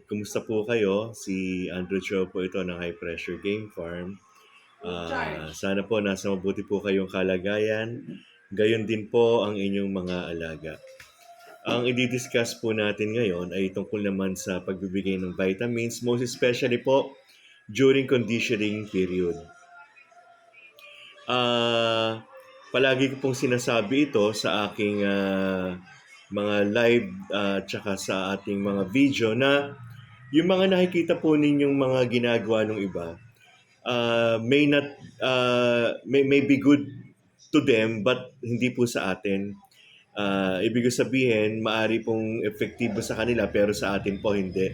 Kumusta po kayo? Si Andrew Chua po ito ng High Pressure Game Farm. Sana po nasa mabuti po kayong kalagayan. Gayon din po ang inyong mga alaga. Ang i-discuss po natin ngayon ay tungkol naman sa pagbibigay ng vitamins, most especially po during conditioning period. Palagi ko pong sinasabi ito sa aking mga live tsaka sa ating mga video na yung mga nakikita po ninyong mga ginagawa ng iba may not may be good to them but hindi po sa atin. Ibig sabihin, maari pong epektibo sa kanila pero sa atin po hindi.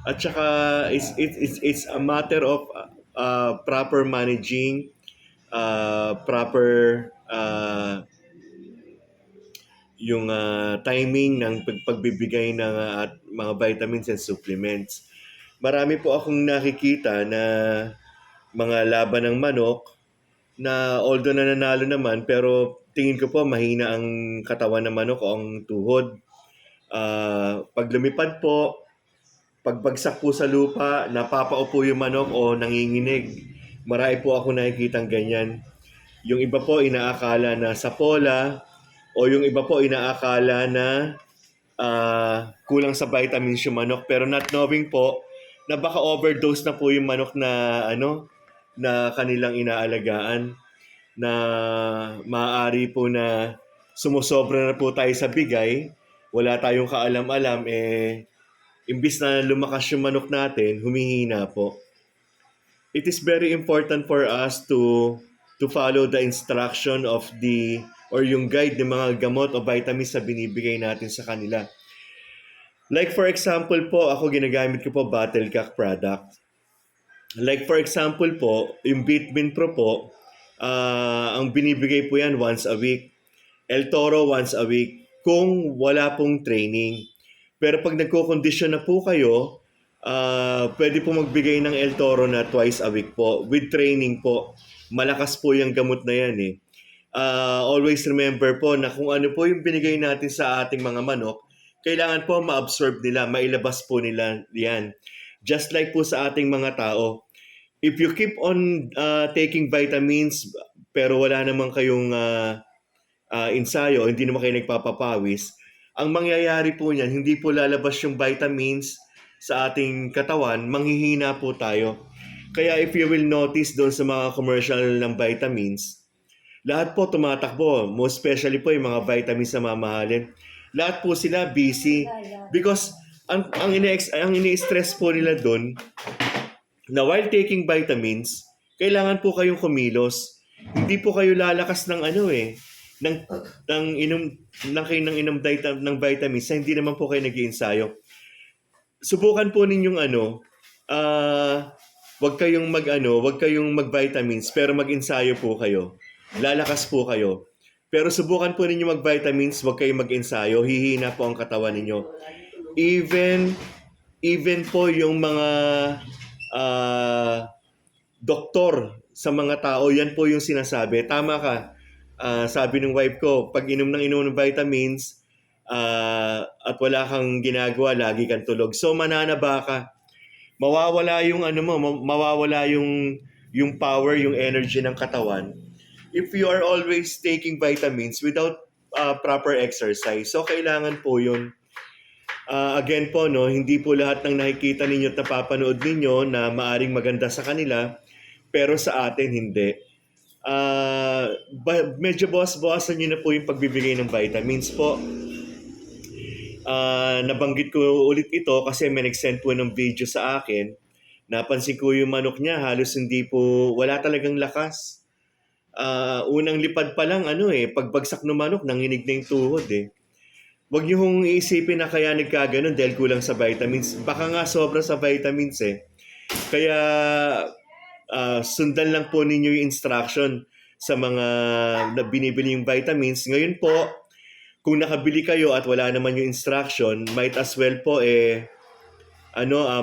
At saka it's a matter of proper managing, proper yung timing ng pagbibigay ng mga vitamins and supplements. Marami po akong nakikita na mga laban ng manok na although nananalo naman pero tingin ko po mahina ang katawan ng manok o ang tuhod. Pag lumipad po, pagbagsak po sa lupa, napapaupo yung manok o nanginginig. Marami po ako nakikitang ganyan. Yung iba po inaakala na sapola o yung iba po inaakala na kulang sa vitamins yung manok pero not knowing po na baka overdose na po yung manok na na kanilang inaalagaan na maaari po na sumusobra na po tayo sa bigay, wala tayong kaalam-alam imbis na lumakas yung manok natin, humihina po. It is very important for us to follow the instruction of yung guide ng mga gamot o vitamins na binibigay natin sa kanila. Like for example po, ako ginagamit ko po Battlecock product. Like for example po, yung Bitmin Pro po, ang binibigay po yan once a week. El Toro once a week kung wala pong training. Pero pag nagko-condition na po kayo, pwede po magbigay ng El Toro na twice a week po. With training po, malakas po yung gamot na yan eh. Always remember po na kung ano po yung binigay natin sa ating mga manok, kailangan po ma-absorb nila, mailabas po nila yan. Just like po sa ating mga tao. If you keep on taking vitamins pero wala naman kayong ensayo, hindi naman kayo nagpapapawis, ang mangyayari po niyan, hindi po lalabas yung vitamins sa ating katawan, manghihina po tayo. Kaya if you will notice doon sa mga commercial ng vitamins, lahat po tumatakbo, most especially po yung mga vitamins na mamahalin. Lahat po sila busy because ang ini-stress po nila doon na while taking vitamins, kailangan po kayong kumilos. Hindi po kayo lalakas ng ng vitamins sa hindi naman po kayo nag-iensayo. Subukan po ninyong wag kayong mag-vitamins pero mag-ensayo po kayo. Lalakas po kayo. Pero subukan po ninyo mag-vitamins, wag kayong mag-ensayo, hihina po ang katawan ninyo. Even po yung mga doktor sa mga tao, yan po yung sinasabi. Tama ka. Sabi ng wife ko, pag inom ng vitamins at wala kang ginagawa, lagi kang tulog. So mananaba ka. Mawawala yung power, yung energy ng katawan if you are always taking vitamins without proper exercise. So kailangan po yun. Again po, hindi po lahat ng nakikita ninyo at napapanood ninyo na maaring maganda sa kanila, pero sa atin hindi. Medyo bawas-bawasan nyo na po yung pagbibigay ng vitamins po. Nabanggit ko ulit ito kasi may nag-send po ng video sa akin. Napansin ko yung manok niya, halos wala talagang lakas. Unang lipad pa lang, pagbagsak ng manok, nanginig na yung tuhod eh. Huwag niyo hong iisipin na kaya nagkaganon dahil kulang sa vitamins. Baka nga sobra sa vitamins eh. Kaya sundan lang po ninyo yung instruction sa mga na binibili yung vitamins. Ngayon po, kung nakabili kayo at wala naman yung instruction, might as well po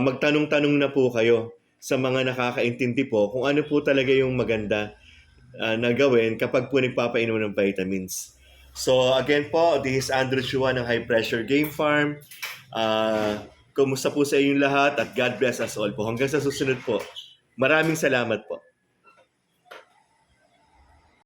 magtanong-tanong na po kayo sa mga nakakaintindi po kung ano po talaga yung maganda na gawin kapag po nagpapainom ng vitamins. So again po, this is Andrew Chua ng High Pressure Game Farm. kumusta po sa inyong lahat at God bless us all po. Hanggang sa susunod po. Maraming salamat po.